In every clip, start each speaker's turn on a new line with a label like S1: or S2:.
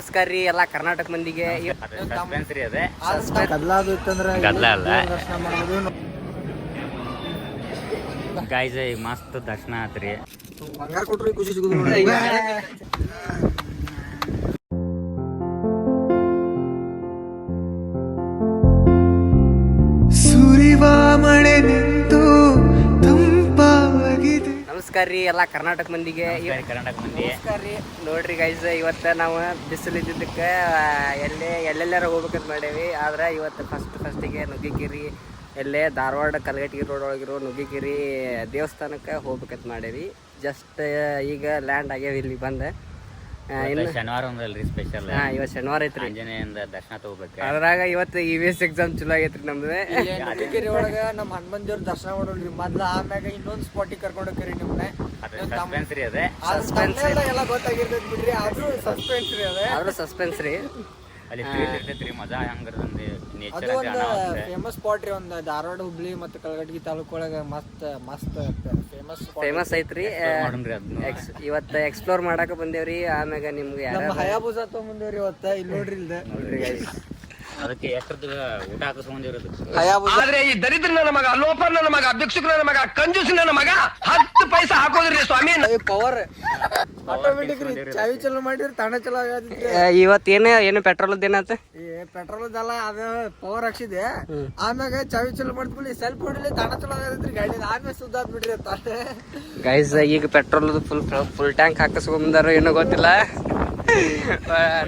S1: ನಮಸ್ಕಾರ ರೀ ಎಲ್ಲ ಕರ್ನಾಟಕ ಮಂದಿಗೆ.
S2: ಗಾಯ್ಸ್ ಮಸ್ತ್ ದರ್ಶನ ಆತ್ರಿ.
S1: ಬಂಗಾರ ಕೊಟ್ರಿ ಖುಷಿ ಸಿಗುದು.
S3: ಮಳೆ ನಿಂತು ತಂಪಾಗಿದೆ.
S1: ನಮಸ್ಕಾರ ರೀ ಎಲ್ಲ ಕರ್ನಾಟಕ ಮಂದಿಗೆ.
S2: ನಮಸ್ಕಾರ
S1: ರೀ. ನೋಡ್ರಿ ಗೈಸ್, ಇವತ್ತು ನಾವು ಬಿಸಿಲು ಇದ್ದಿದ್ದಕ್ಕೆ ಎಲ್ಲೆಲ್ಲಾರ ಹೋಗ್ಬೇಕಂತ ಮಾಡೇವಿ. ಆದ್ರೆ ಇವತ್ತು ಫಸ್ಟಿಗೆ ನುಗ್ಗಿಕಿರಿ ಎಲ್ಲೇ ಧಾರವಾಡ ಕಲ್ಗಟ್ಟಿಗೆ ರೋಡ್ ಒಳಗಿರೋ ನುಗ್ಗಿಕಿರಿ ದೇವಸ್ಥಾನಕ್ಕೆ ಹೋಗ್ಬೇಕಂತ ಮಾಡೇವಿ. ಜಸ್ಟ್ ಈಗ ಲ್ಯಾಂಡ್ ಆಗ್ಯಾವ ಇಲ್ಲಿ ಬಂದೆ.
S2: ಶನಿವಾರ ಒಂದಲ್ರಿ ಸ್ಪೆಷಲ್.
S1: ಇವತ್ತು ಶನಿವಾರ ಐತ್ರಿ,
S2: ಆಂಜನೇಯಂದ ದರ್ಶನ ತಗೋಬೇಕು.
S1: ಅದ್ರಾಗ ಇವತ್ತು EVS ಎಕ್ಸಾಮ್ ಚಲೋ ಆಗೈತ್ರಿ ನಮ್ದು.
S4: ಒಳಗ ನಮ್ಮ ಹನುಮಂತ ದೇವ್ರ ದರ್ಶನ ಮಾಡೋಲ್ರಿ ಮೊದ್ಲ, ಆಮ್ಯಾಗ ಇನ್ನೊಂದ್ ಸ್ಪಾಟಿಗೆ ಕರ್ಕೊಂಡು ಹೋಗ್ರಿ ನಿಮ್ನ.
S2: ಸಸ್ಪೆನ್ಸ್ ರೀ ಅದೇ.
S4: ಎಲ್ಲ ಗೊತ್ತಾಗಿರ್ತೈತಿ ಬಿಡ್ರಿ, ಆದ್ರೂ ಸಸ್ಪೆನ್ಸ್ ರೀ ಅದೇ.
S1: ಆದ್ರೂ ಸಸ್ಪೆನ್ಸ್ ರೀ.
S2: ಅಲ್ಲಿ ಥ್ರಿಲ್ ಇರ್ತೈತ್ರಿ, ಮಜಾ ಹಂಗಿರ್ತಂದ್ರೆ
S4: ಅದು
S2: ನೇಚರ್
S4: ಒಂದು ಫೇಮಸ್ ಸ್ಪಾಟ್ ರೀ. ಒಂದು ಧಾರವಾಡ, ಹುಬ್ಳಿ ಮತ್ತು ಕಲಘಟಗಿ ತಾಲೂಕು ಒಳಗ ಮಸ್ತ್
S1: ಫೇಮಸ್ ಐತ್ರಿ. ಇವತ್ತು ಎಕ್ಸ್ಪ್ಲೋರ್ ಮಾಡಾಕ ಬಂದೇವ್ರಿ. ಆಮ್ಯಾಗ ನಿಮ್ಗೆ
S4: ನಮ್ಮ ಹಯಾಬುಜಾ ತಗೊಂಬಂದೇವ್ರಿ ಇವತ್ತ. ಇಲ್ಲಿ ನೋಡ್ರಿ ಇಲ್ದೆ
S2: ಅದಕ್ಕೆ ಎಷ್ಟರದ ಊಟ ಹಾಕಿಸ್ಕೊಂಡಿರೋದು.
S5: ಆದ್ರೆ ಈ ದರಿದ್ರ ನನ್ನ ಮಗ, ಲೋಫರ್ ನನ್ನ ಮಗ, ಭಿಕ್ಷುಕ ನನ್ನ ಮಗ, ಕಂಜೂಸ್ ನನ್ನ ಮಗ 10 ಪೈಸಾ ಹಾಕೋದ್ರಿ ಸ್ವಾಮಿ.
S4: ಪವರ್ ಆಟೋಮೆಟಿಕ್ ರೀ. ಚಾವಿ ಚಲೋ ಮಾಡಿದ್ರೆ ತಾಣ ಚಲೋ ಆಗತ್ರಿ.
S1: ಇವತ್ತೇನು ಪೆಟ್ರೋಲ್ ಏನಾತ?
S4: ಪೆಟ್ರೋಲ್ದಲ್ಲ, ಅದು ಪವರ್ ಹಾಕ್ಸಿದೆ. ಆಮ್ಯಾಗ ಚಾವಿ ಚಲೋ ಮಾಡ್ಕೊಳ್ಳಿ, ಸೆಲ್ಫ್ ಹೊಡಿಲಿ, ತಾಣ ಚಲೋ ಆಗತ್ರಿ ಗಾಡಿ. ಆಮೇಲೆ ಸುದ್ದ ಬಿಡ್ರಿ ಅಂತ
S1: ಗೈಸ್. ಈಗ ಪೆಟ್ರೋಲ್ ಫುಲ್ ಟ್ಯಾಂಕ್ ಹಾಕಿಸ್ಕೊಂಬಂದಾರ ಏನೋ ಗೊತ್ತಿಲ್ಲ.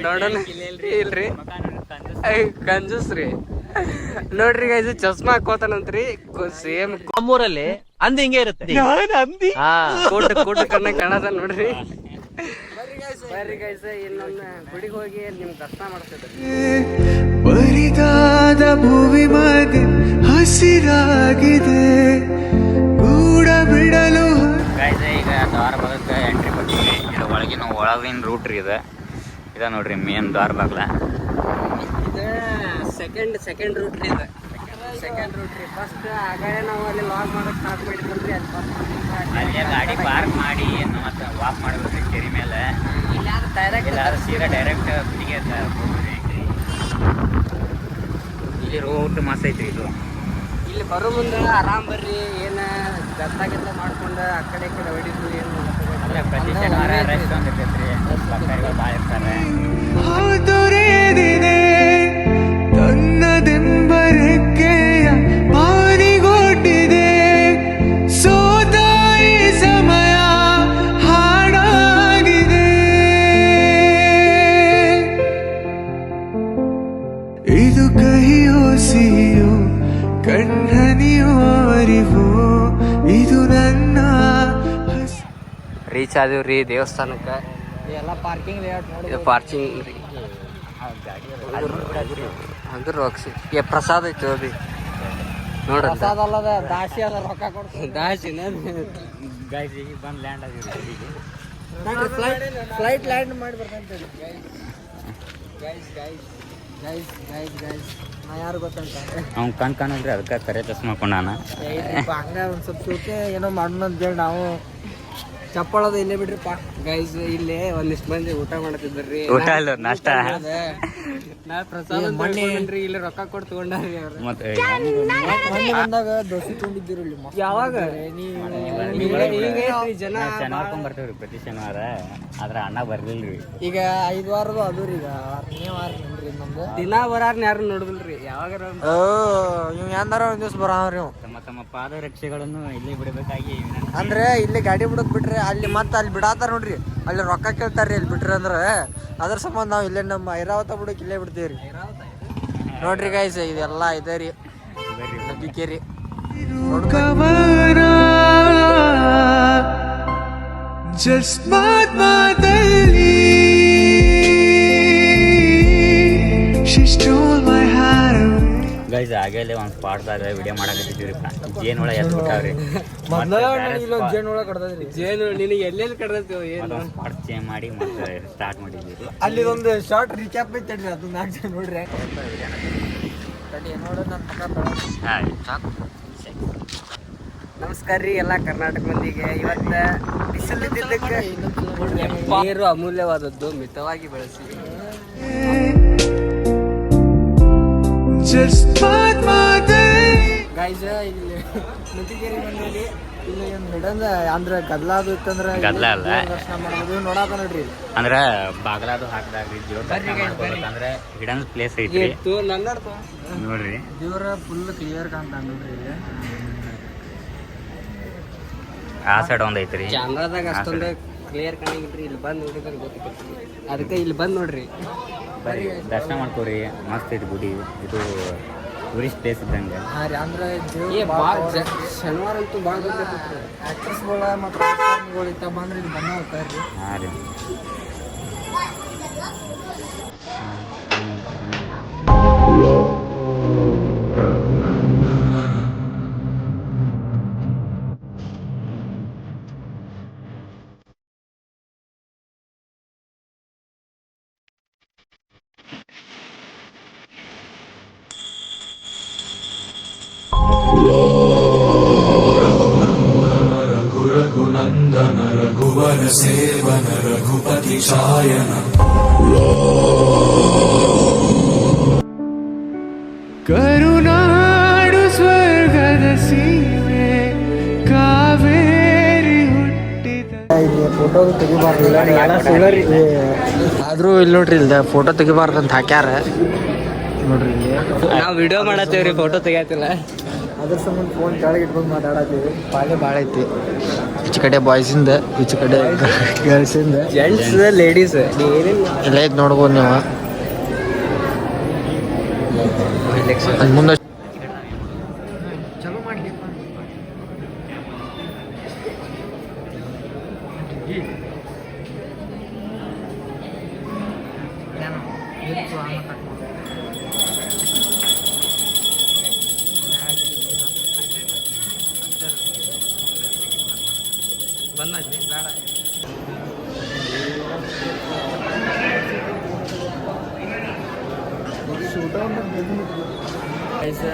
S1: ನೋಡೋಣ. ಇಲ್ರಿ ಕಂಜೂಸ್ ರೀ. ನೋಡ್ರಿ ಗೈಸ್, ಚಸ್ಮಾ ಹಾಕೋತಾನಂತ್ರಿ. ಸೇಮ್
S6: ನಮ್ಮೂರಲ್ಲಿ ಅಂದಿ ಹಿಂಗೆ ಇರುತ್ತೆ.
S1: ಕೋಟ ಕಣ್ಣ ಕಾಣದ ನೋಡ್ರಿ. ಬರ್ರಿ ಗೈಸ್, ಇನ್ನೊಂದು ಗುಡಿಗೆ ಹೋಗಿ ನಿಮ್ ದರ್ಶನ ಮಾಡ್ತಿದ್ರಿ.
S3: ಬರಿದಾದ ಭೂಮಿ ಮಧ್ಯೆ ಹಸಿರಾಗಿದೆ ಗೂಡ ಬಿಡಲು.
S2: ಗಾಯ್ಸ್ ಈಗ ದ್ವಾರ ಭಾಗಕ್ಕೆ ಎಂಟ್ರಿ ಕೊಟ್ಟಿವಿ. ಇದು ಒಳಗಿನ ರೂಟ್ ರೀ. ಇದ ನೋಡ್ರಿ ಮೇನ್ ದ್ವಾರ ಬಾಗ್ಲ.
S1: ಸೆಕೆಂಡ್ ರೂಟ್ ರೀ. ಸೆಕೆಂಡ್ ರೂಟ್ ರೀ. ಫಸ್ಟ್ ಆಗಾರೆ ನಾವು ಅಲ್ಲಿ ಲಾಗ್ ಮಾಡಕ್ ಸ್ಟಾರ್ಟ್ ಮಾಡಿದ್ರಿ.
S2: ಅಲ್ಲೇ ಗಾಡಿ ಪಾರ್ಕ್ ಮಾಡಿ ಮತ್ತೆ ವಾಕ್ ಮಾಡ್ಬೇಕ್ರಿ ಕೆರಿ ಮೇಲೆ. ಸೀದಾ ಡೈರೆಕ್ಟ್ ಗುಡಿಗೆ ಇಲ್ಲಿ ರೋಡ್ ಮಸ್ತ್ ಐತ್ರಿ.
S1: ಇಲ್ಲಿ ಬರೋ ಮುಂದೆ ಆರಾಮ್ ಬರ್ರಿ. ಏನ ಗತ್ತ ಮಾಡ್ಕೊಂಡು ಆ ಕಡೆ ಹೊಡಿದ್ರು ಏನು
S2: ಅಲ್ಲ. ಪ್ರತಿ ಶನಿವಾರ ರೆಸ್ಟ್ ಒಂದಿರ್ತೈತ್ರಿ, ಭಕ್ತರಿಗಳು ಭಾಳ ಇರ್ತಾರೆ.
S3: ದೊರೆಯದಿದೆ ತನ್ನದೆಂಬರೆಕ್ಕೆಯ ಪಾರಿಗೊಟ್ಟಿದೆ ಸೋತಾಯಿ ಸಮಯ ಹಾಡಾಗಿದೆ. ಇದು ಕಹಿಯೋ ಸಿಹಿಯೋ ಕಣ್ಣನಿಯೋ ಅರಿವೋ ಇದು ನನ್ನ.
S1: ರೀಚ್ ಆದಿವ್ರಿ ದೇವಸ್ಥಾನಕ್ಕೆ.
S4: ಎಲ್ಲ ಪಾರ್ಕಿಂಗ್
S1: ಇದು ಪಾರ್ಕಿಂಗ್ ರೀ. ಅಂದ್ರೆ ರೊಕ್ಕ ಪ್ರಸಾದ ಐತಿ ಅಭಿ ನೋಡ್ರಿ.
S4: ಪ್ರಸಾದ ಅಲ್ಲದ ದಾಸಿ ಅದ, ರೊಕ್ಕ ಕೊಡ್ತೀವಿ.
S1: ದಾಸಿನ
S2: ಗೈಸ್ ಈಗ ಬಂದು ಲ್ಯಾಂಡ್ ಆಗಿರಿ.
S4: ಫ್ಲೈಟ್ ಲ್ಯಾಂಡ್ ಮಾಡಿ ಬರ್ತಂತೇಳಿ. ಗೈಸ್ ನಾ ಯಾರು ಗೊತ್ತಂತ
S2: ಅವ್ನು ಕಾಣಲ್ರಿ, ಅದಕ್ಕೆ ಕರೆ ಚಸ್ಮಾ ಹಾಕೊಂಡಾನ.
S4: ಹಂಗ ಒಂದ್ ಸ್ವಲ್ಪ ಶೋಕೆ ಏನೋ ಮಾಡೋಣ ಅಂತೇಳಿ ನಾವು ಚಪ್ಪಳದ ಇಲ್ಲೇ ಬಿಡ್ರಿಪ್ಪ.
S1: ಗೈಸ್ ಇಲ್ಲಿ ಒಂದಿಷ್ಟು ಮಂದಿ ಊಟ ಮಾಡ್ತಿದ್ರಿ.
S2: ಊಟ ಅಲ್ಲ, ನಾಷ್ಟ.
S1: ನಾ ಪ್ರಸಾದ ತಗೊಂಡ್ರಿ, ಇಲ್ಲಿ ರೊಕ್ಕ ಕೊಟ್ಟು ತಗೊಂಡ್ರಿ ಅವ್ರು.
S2: ಮತ್ತೆ
S4: ಮೊನ್ನೆ ಬಂದಾಗ ದೋಸೆ ತಗೊಂಡಿದ್ದೀರಿ ಇಲ್ಲಿ.
S1: ಯಾವಾಗ ಜನ
S2: ಶನಿವಾರ ಬರ್ತೀವ್ರಿ ಪ್ರತಿ ಶನಿವಾರ. ಆದ್ರೆ ಅಣ್ಣ ಬರ್ಲಿಲ್ರಿ.
S4: ಈಗ 5 ವಾರದ ಅದು ರೀ. ಈಗ 6ನೇ ವಾರ ನೋಡ್ರಿ ನಮ್ದು.
S1: ದಿನ ಬರಾರ್ನ ಯಾರು ನೋಡುದಿಲ್ರಿ. ಯಾವಾಗಾರ
S4: ಇವ್ ಎಂದಾರ ಒಂದ್ ದಿವ್ಸ ಬರಾವ್ರಿ.
S2: ತಮ್ಮ ಪಾದರಕ್ಷೆಗಳನ್ನು ಇಲ್ಲಿ ಬಿಡಬೇಕಾಗಿ
S4: ಅಂದ್ರೆ ಇಲ್ಲಿ ಗಾಡಿ ಬಿಡೋದ್ ಬಿಟ್ರೆ ಅಲ್ಲಿ ಮತ್ತೆ ಅಲ್ಲಿ ಬಿಡಾತಾರ ನೋಡ್ರಿ. ಅಲ್ಲಿ ರೊಕ್ಕ ಕೇಳ್ತಾರ್ರಿ ಅಲ್ಲಿ ಬಿಟ್ರಿ ಅಂದ್ರೆ. ಅದ್ರ ಸಂಬಂಧ ನಾವ್ ಇಲ್ಲೇ ನಮ್ಮ ಐರಾವತ ಬಿಡಕ್ ಇಲ್ಲೇ ಬಿಡ್ತೀವ್ರಿ. ನೋಡ್ರಿ ಗೈಸ್, ಇದೆಲ್ಲ ಇದೆ ರೀ ನಂಬಿಕೆರಿ.
S3: ಜಸ್ಮಾತ್ ಮಾತಲ್ಲಿ she stole my heart away.
S2: Guys ಆಗಲೇ ಒಂದು ಸ್ಪಾಟ್ದಾಗ ವಿಡಿಯೋ ಮಾಡಕತ್ತಿದ್ದೀವ್ರಿಪ್ಪ. ಜೇನು ಒಳಗೆ ಎದ್ದು ಬಿಟ್ಟಾವ್ರಿ.
S1: ಜೇನು ನಿನಗೆ ಎಲ್ಲೆಲ್ಲಿ ಕಡ್ದೈತಿ
S2: ಒಂದು ಸ್ಪಾಟ್ ಚೇಂಜ್ ಮಾಡಿ ಮತ್ತೆ ಸ್ಟಾರ್ಟ್ ಮಾಡಿದ್ದೀವಿ.
S4: ಅಲ್ಲಿ ಒಂದು ಶಾರ್ಟ್ ರೀಕ್ಯಾಪ್ ಐತೆ ಅದು 4 ಜನ ನೋಡ್ರಿ. ನೋಡೋಣ ನನ್ನ
S1: ನಮಸ್ಕಾರ ರೀ ಎಲ್ಲ ಕರ್ನಾಟಕ ಮಂದಿಗೆ. ಇವತ್ತು ಬಿಸಿಲು ಇದ್ದಿದ್ದಕ್ಕೆ ನೀರು ಅಮೂಲ್ಯವಾದದ್ದು, ಮಿತವಾಗಿ ಬಳಸಿ.
S3: just ಮಾತೇ
S4: ಗೈಸ್ ಇಲ್ಲಿ ನುಗ್ಗಿಗೇರಿ ಬಂದಿಲ್ಲಿ ಇಲ್ಲಿ ಒಂದು ಹಿಡನ್ ಅಂದ್ರೆ ಗದ್ಲ ಅದು ಇತ್ತಂದ್ರೆ
S2: ಗದ್ಲ ಅಲ್ಲ.
S4: ದರ್ಶನ ಮಾಡೋದು ನೋಡಾಕ ನೋಡ್ರಿ ಇಲ್ಲಿ.
S2: ಅಂದ್ರ ಬಾಗ್ಲಾದು ಹಾಕ್ದಾಗ್ರಿ ದೇವ್ರ ದರ್ಶನ ಮಾಡ್ಕೋಬೇಕಂದ್ರೆ ಹಿಡನ್ ಪ್ಲೇಸ್ ಐತ್ರಿ ನೋಡ್ರಿ.
S4: ದೇವ್ರ ಫುಲ್ ಕ್ಲಿಯರ್ ಕಾಣ್ತಾನ ನೋಡ್ರಿ ಇಲ್ಲಿ.
S2: ಆ ಸೈಡ್ ಒಂದ್ ಐತ್ರಿ.
S1: ಕ್ಯಾಮ್ರಾದಾಗ ಅಷ್ಟೊಂದು ಕ್ಲಿಯರ್ ಕಾಣಿಗಿಲ್ರಿ, ಇಲ್ಲಿ ಬಂದು ನೋಡಿದ್ರೆ ಗೊತ್ತಾಗ್ತದೆ. ಅದಕ್ಕೆ ಇಲ್ಲಿ ಬಂದು ನೋಡ್ರಿ,
S2: ಬರ್ರಿ ದರ್ಶನ ಮಾಡ್ಕೋರಿ. ಮಸ್ತ್ ಐತಿ ಗುಡಿ. ಇದು ಟೂರಿಸ್ಟ್ ಪ್ಲೇಸ್ ಇದ್ದಂಗೆ.
S4: ಹಾಂ ರೀ ಅಂದ್ರೆ
S1: ಶನಿವಾರ ಅಂತೂ ಭಾಳ ಗೊತ್ತಿರ್ತೈತ್ರಿ.
S4: ಆಕ್ಟ್ರೆಸ್ಗಳ ಮತ್ತು ರಾಜಕಾರಣಿಗಳು ಇತ್ತ ಬಂದ್ರೆ ಇಲ್ಲಿ ಬಂದ ಹೋಗ್ತಾರ್ರಿ.
S2: ಹಾಂ ರೀ.
S3: ಕರುನಾಡು ಸ್ವರ್ಗದ ಸೀಮೆ ಕಾವೇರಿ ಹುಟ್ಟಿದ
S4: ಇಲ್ಲಿ ಫೋಟೋ ತೆಗಿಬಾರ್ದಿಲ್ಲ ಆದ್ರೂ ಇಲ್ಲಿ ನೋಡ್ರಿ ಇಲ್ಲಿ ಫೋಟೋ ತೆಗಿಬಾರ್ದು ಅಂತ ಹಾಕ್ಯಾರ ನೋಡ್ರಿ ಇಲ್ಲಿ.
S1: ನಾವು ವಿಡಿಯೋ ಮಾಡತ್ತೇವ್ರಿ, ಫೋಟೋ ತೆಗಿಯತ್ತಿಲ್ಲ.
S4: ಅದ್ರ ಸಂಬಂಧ ಫೋನ್ ಕೆಳಗೆ ಇಟ್ಕೊಂಡು ಮಾತಾಡತ್ತೀವಿ. ಪಾಳೆ ಭಾಳ ಐತಿ. ಈಚೆ ಕಡೆ ಬಾಯ್ಸಿಂದ, ಈಚೆ ಕಡೆ ಗರ್ಲ್ಸಿಂದ,
S1: ಜೆಂಟ್ಸ್ ಲೇಡೀಸ್ ಏನೇನು
S4: ಎಲ್ಲ ಐತಿ ನೋಡ್ಬೋದು ನೀವು. ಅಲ್ಲಿ ಮುಂದೆ ಚಲೋ ಮಾಡ್ಲಿ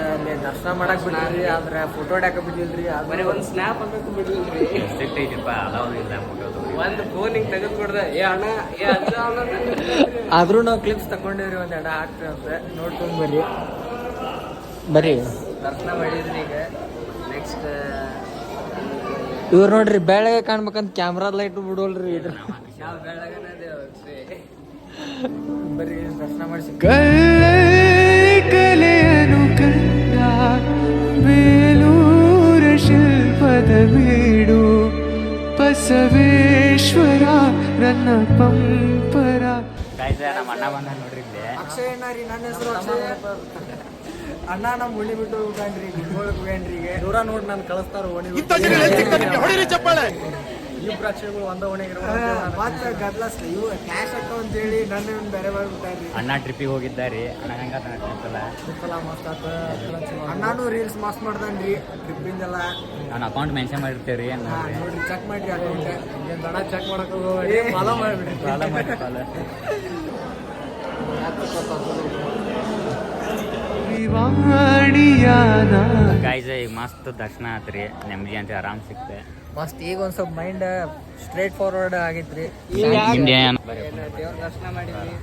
S4: ಅಲ್ಲಿ ದರ್ಶನ ಮಾಡಕ್ ಬಿಡ್ರಿ, ಆದ್ರೆ ಫೋಟೋ ಹೊಡ್ಯಾಕ ಬಿಡ್ಲಿಲ್ರಿ.
S1: ಬರೀ ಒಂದು ಸ್ನ್ಯಾಪ್ ಹಾಕಕ್ಕೆ ಬಿಡ್ಲಿಲ್ರಿ.
S2: ಸ್ಟ್ರಿಕ್ಟ್ ಐತಿಪ್ಪ, ಅಲಾವ್ ಇಲ್ಲ ಫೋಟೋ.
S1: ಒಂದು ಫೋನ್ ಹಿಂಗೆ ತೆಗೆದು ಕೊಡ್ದೆ, ಏ ಅಣ್ಣ ಏ ಅಜ್ಜ
S4: ಆದ್ರೂ ನಾವು ಕ್ಲಿಪ್ಸ್ ತಗೊಂಡಿವ್ರಿ, ಒಂದ್ ಎಡ ಹಾಕ್ತೀವಿ ಅಂತ ನೋಡ್ಕೊಂಡ್ ಬರ್ರಿ. ಬರ್ರಿ
S1: ದರ್ಶನ ಮಾಡಿದ್ರಿ. ಈಗ ನೆಕ್ಸ್ಟ್
S4: ಇವ್ರು ನೋಡ್ರಿ ಬೆಳಗ್ಗೆ ಕಾಣ್ಬೇಕಂತ ಕ್ಯಾಮ್ರಾ ಲೈಟ್ ಬಿಡೋಲ್ರಿ ಇದ್ರ.
S1: ನಾವು ಬೆಳಗನೆ
S4: ಬರ್ರಿ ದರ್ಶನ ಮಾಡಿಸಿ.
S3: ಕಲೆಯನ್ನು ಕಂಡ ಬೇಲೂರ ಶಿಲ್ಪದ ಬೀಡು ಬಸವೇಶ್ವರ ನನ್ನ ಪಂಪರ.
S2: ಗಾಯ್ಸ್ ನಮ್ಮ ಅಣ್ಣ ಬಂದ ನೋಡ್ರಿ ಇಲ್ಲಿ.
S4: ಅಕ್ಷಯ್ ಅಣ್ಣ ರೀ, ನನ್ನ ಹೆಸರು ಅಕ್ಷಯ್. ಅಣ್ಣ ನಮ್ಮ ಉಳಿ ಬಿಟ್ಟು ಹೋಗ್ಯಾನ್ರಿ, ಗುಡ್ಗೋಳಕ್ ಹೋಗ್ಯಾನ್ರಿ. ಈಗ ದೂರ ನೋಡಿ ನಾನು ಕಳಿಸ್ತಾರ ಓಣಿ ಇಬ್ರು ಅಕ್ಷಯಗಳು ಒಂದ ಓಣಿಗೆ ಮತ್ತೆ ಗದ್ಲಾಸ್ ಇವು ಕ್ಯಾಶ್ ಅಕೌಂಟ್ ಹೇಳಿ ನನ್ನ ಬೇರೆ ಮಾಡ್ಬಿಟ್ಟಾರ್ರಿ.
S2: ಅಣ್ಣ ಟ್ರಿಪ್ಪಿಗೆ ಹೋಗಿದ್ದಾರಿ. ಅಣ್ಣ ಹೆಂಗ
S4: ಟ್ರಿಪ್ಪಲ್ಲ ಮಸ್ತ್ ಆತ. ಅಣ್ಣಾನು ರೀಲ್ಸ್ ಮಸ್ತ್ ಮಾಡ್ದಾನ್ರಿ ಟ್ರಿಪ್ಪಿಂದೆಲ್ಲ.
S2: ನಾನು ಅಕೌಂಟ್ ಮೆನ್ಷನ್ ಮಾಡಿರ್ತೇವ್ರಿ.
S4: ನೋಡ್ರಿ ಚೆಕ್ ಮಾಡ್ರಿ ಅಕೌಂಟ್. ಏನ್ ದಡ ಚೆಕ್ ಮಾಡಕ್ ಹೋಗೋರಿ, ಫಾಲೋ ಮಾಡ್ಬಿಡ್ರಿ.
S2: ಫಾಲೋ ಮಾಡಿ ಫಾಲೋ. ಗಾಯ್ಸ್ ಈಗ ಮಸ್ತ್ ದರ್ಶನ ಆತ್ರಿ, ನೆಮ್ಮದಿ ಅಂತ ಆರಾಮ್ ಸಿಕ್ತೆ.
S4: ಮಸ್ತ್ ಈಗ ಒಂದ್ ಸ್ವಲ್ಪ ಮೈಂಡ್ ಸ್ಟ್ರೇಟ್ ಫಾರ್ವರ್ಡ್ ಆಗೈತ್ರಿ.
S1: ದೇವ್ರ ದರ್ಶನ ಮಾಡಿದ್ವಿ.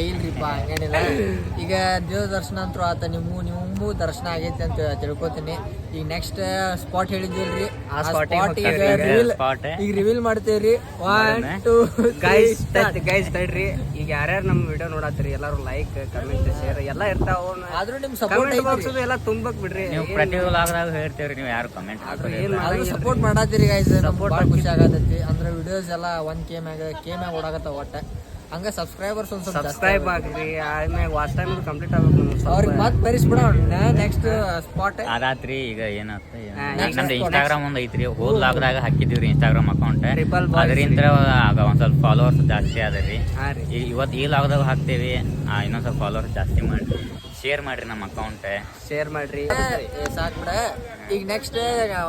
S4: ಇಲ್ರಿಪ್ಪ ಹಂಗೇನಿಲ್ಲ. ಈಗ ದೇವ್ರ ದರ್ಶನ ಅಂತೂ ಆತ, ನಿಮಗೂ ದರ್ಶನ ಆಗೈತಿ ಅಂತ ತಿಳ್ಕೊತೀನಿ. ಈಗ ನೆಕ್ಸ್ಟ್ ಸ್ಪಾಟ್ ಹೇಳಿದ್ವಿಲ್ರಿ, ಆ ಸ್ಪಾಟ್ ಈಗ ರಿವೀಲ್ ಮಾಡ್ತೇವ್ರಿ. 1 2
S1: ಗೈಸ್ ತಡ್ರಿ. ಈಗ ಯಾರ್ಯಾರು ನಮ್ಮ ವಿಡಿಯೋ ನೋಡತ್ತೀರಿ ಎಲ್ಲರೂ ಲೈಕ್ ಕಮೆಂಟ್ ಶೇರ್ ಎಲ್ಲ ಇರ್ತಾವ.
S4: ಆದ್ರೂ ನಿಮ್ ಸಪೋರ್ಟ್
S1: ಬಾಕ್ಸ್ ಎಲ್ಲ ತುಂಬಕ್ ಬಿಡ್ರಿ.
S2: ನೀವು ಪ್ರತಿ ವ್ಲಾಗ್ದಾಗ ಹೇಳ್ತೇವ್ರಿ, ನೀವು ಯಾರು ಕಮೆಂಟ್
S4: ಆದ್ರೂ ಸಪೋರ್ಟ್ ಮಾಡತ್ತೀರಿ ಗೈಸ್. ನಮ್ಗೆ ಭಾಳ ಖುಷಿ ಆಗತೈತಿ. ಅಂದ್ರೆ ವಿಡಿಯೋಸ್ ಎಲ್ಲ 1K ಮ್ಯಾಗ ಓಡಾಗತ್ತಾವ. ಒಟ್ಟ ಹಂಗ ಸಬ್ಸ್ಕ್ರೈಬರ್ಸ್ ಒಂದ್ ಸ್ವಲ್ಪ
S1: ಸಬ್ಸ್ಕ್ರೈಬ್ ಆಗ್ರಿ. ಆದ್ಮೇಲೆ ವಾಚ್ ಟೈಮ್ ಕಂಪ್ಲೀಟ್ ಆಗ್ಬೇಕು.
S4: ಅವ್ರಿಗೆ ಮತ್ತೆ ಬರಿಸ್ಬಿಡೋಣ ನೆಕ್ಸ್ಟ್ ಸ್ಪಾಟ್.
S2: ಅದಾತ್ರಿ. ಈಗ ಏನಾತ ನಮ್ದು ಇನ್ಸ್ಟಾಗ್ರಾಮ್ ಒಂದ್ ಐತ್ರಿ, ಹೋದ್ ಲಾಗ್ದಾಗ ಹಾಕಿದೀವ್ರಿ ಇನ್ಸ್ಟಾಗ್ರಾಮ್ ಅಕೌಂಟ್. ಅದರಿಂದ ಒಂದ್ ಸ್ವಲ್ಪ ಫಾಲೋವರ್ಸ್ ಜಾಸ್ತಿ ಅದರಿ. ಇವತ್ತು ಈ ಲಾಗ್ದಾಗ ಹಾಕ್ತೇವಿ, ಇನ್ನೊಂದ್ ಸ್ವಲ್ಪ ಫಾಲೋವರ್ಸ್ ಜಾಸ್ತಿ ಮಾಡ್ರಿ. ಶೇರ್ ಮಾಡ್ರಿ ನಮ್ಮ ಅಕೌಂಟ್,
S1: ಶೇರ್ ಮಾಡ್ರಿ.
S4: ಸಾಕ್ ಬಿಡ. ಈಗ ನೆಕ್ಸ್ಟ್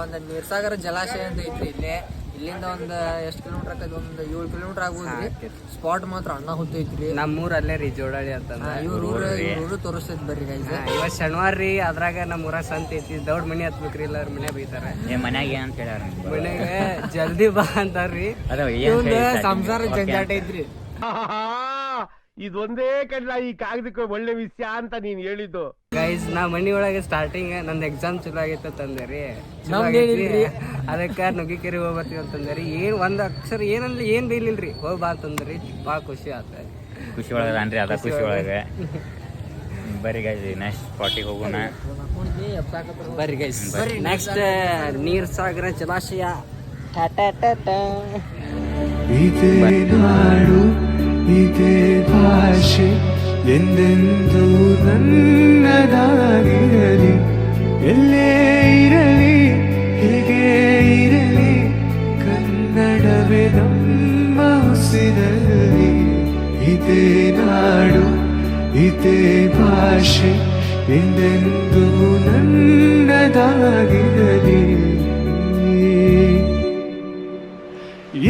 S4: ಒಂದ್ ನೀರ್ಸಾಗರ ಜಲಾಶಯ ಅಂತ ಐತ್ರಿ ಇಲ್ಲೇ. ಇಲ್ಲಿಂದ ಒಂದ್ ಎಷ್ಟು ಕಿಲೋಮೀಟರ್ ಆಕೈತಿ, ಒಂದ್ 7 ಕಿಲೋಮೀಟರ್ ಆಗ್ಬೋದ್ರಿ. ಸ್ಪಾಟ್ ಮಾತ್ರ ಅಣ್ಣ ಹೊತ್ತೈತ್ರಿ.
S1: ನಮ್ಮೂರ್ ಅಲ್ಲೇ ರೀ, ಜೋಡಾಳಿ ಅಂತಂದ್ರ.
S4: ಇವ್ರು ತೋರಿಸ್ತೈತಿ ಬರ್ರಿ ಗೈಸ್.
S1: ಇವತ್ ಶನಿವಾರ ರೀ, ಅದ್ರಾಗ ನಮ್ಮ ಊರಾಗ ಸಂತೆ ಐತಿ. ದೊಡ್ಡ ಮನಿ ಹತ್ಬೇಕ್ರಿ, ಇಲ್ಲ ಅವ್ರ ಮನೆ ಬೈತಾರ.
S2: ಮನ್ಯಾಗ ಏನಂತ ಹೇಳ್ಯಾರ,
S1: ಮನೆಗೆ ಜಲ್ದಿ ಬಾ ಅಂತಾರ್ರಿ.
S2: ಅದ
S4: ಸಂಸಾರ ಜಂಜಾಟ ಐತ್ರಿ.
S5: ಇದೊಂದೇ ಕಡ್ಲ ಈ ಕಾಗದಕ್ಕೆ ಒಳ್ಳೆ ವಿಷಯ ಅಂತ ನೀನ್ ಹೇಳಿದ್ದು.
S1: ಗೈಸ್ ನಾ ಮನಿ ಒಳಗೆ ಸ್ಟಾರ್ಟಿಂಗ್ ನಂದು ಎಕ್ಸಾಮ್ ಚಲೋ ಆಗಿತ್ತು ತಂದೇರಿ, ಅದಕ್ಕೆ ನುಗ್ಗಿಕೆರೆ ಹೋಗ್ಬರ್ತೀವಿ ಅಂತಂದ್ರಿ. ಏನ್ ಒಂದ್ ಅಕ್ಷರ ಏನಂದ್ರೆ ಏನ್ ಬೈಲಿಲ್ರಿ, ಹೋಗ್ ಬಾ ಅಂತಂದ್ರಿ. ಭಾಳ ಖುಷಿ ಆತ.
S2: ಖುಷಿ ಒಳಗನ್ರಿ, ಅದ ಖುಷಿ ಒಳಗೆ. ಬರ್ರಿ ಗೈಸ್ ನೆಕ್ಸ್ಟ್ ಸ್ಪಾಟಿಗೆ ಹೋಗೋಣ.
S1: ಬರ್ರಿ ಗೈಸ್ ನೆಕ್ಸ್ಟ್ ನೀರ್ ಸಾಗರ ಜಲಾಶಯ.
S3: ಇದೇ ನಾಡು ಇದೇ ಭಾಷೆ ಎಂದೆಂದೂ ನನ್ನದಾಗಿರಲಿ. ಎಲ್ಲೇ ಇರಲಿ ಹೇಗೆ ಇರಲಿ ಕನ್ನಡವೇ ನಮ್ಮ ಉಸಿರಲ್ಲಿ. ಇದೇ ನಾಡು ಇದೇ ಭಾಷೆ ಎಂದೆಂದೂ ನನ್ನದಾಗಿರಲಿ.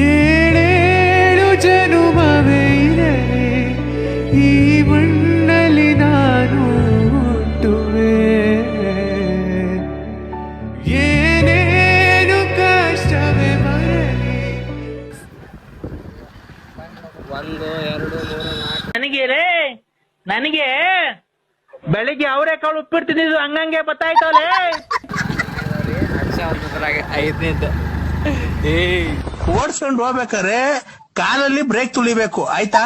S3: ಏಳೇಳು ಜನುಮವೇ ಇರಲಿ ಈ ಮಣ್ಣಲ್ಲಿ ನಾನು ಹುಟ್ಟುವೆ. ಏನೇನು ಕಷ್ಟವೇ ಬರಲಿ.
S1: 1 2 3 4
S6: ನನಗೆ ಬೆಳಿಗ್ಗೆ ಅವರೇ ಕಾಳು ಉಪ್ಪಿಡ್ತಿದ್ದು ಹಂಗಂಗೆ ಬತ್ತಾಯ್ತವೇ.
S1: 5ನೇದು
S7: ಓಡ್ಸ್ಕೊಂಡು ಹೋಗ್ಬೇಕಾರೆ ಕಾಲಲ್ಲಿ ಬ್ರೇಕ್ ತುಳಿಬೇಕು, ಆಯ್ತಾ?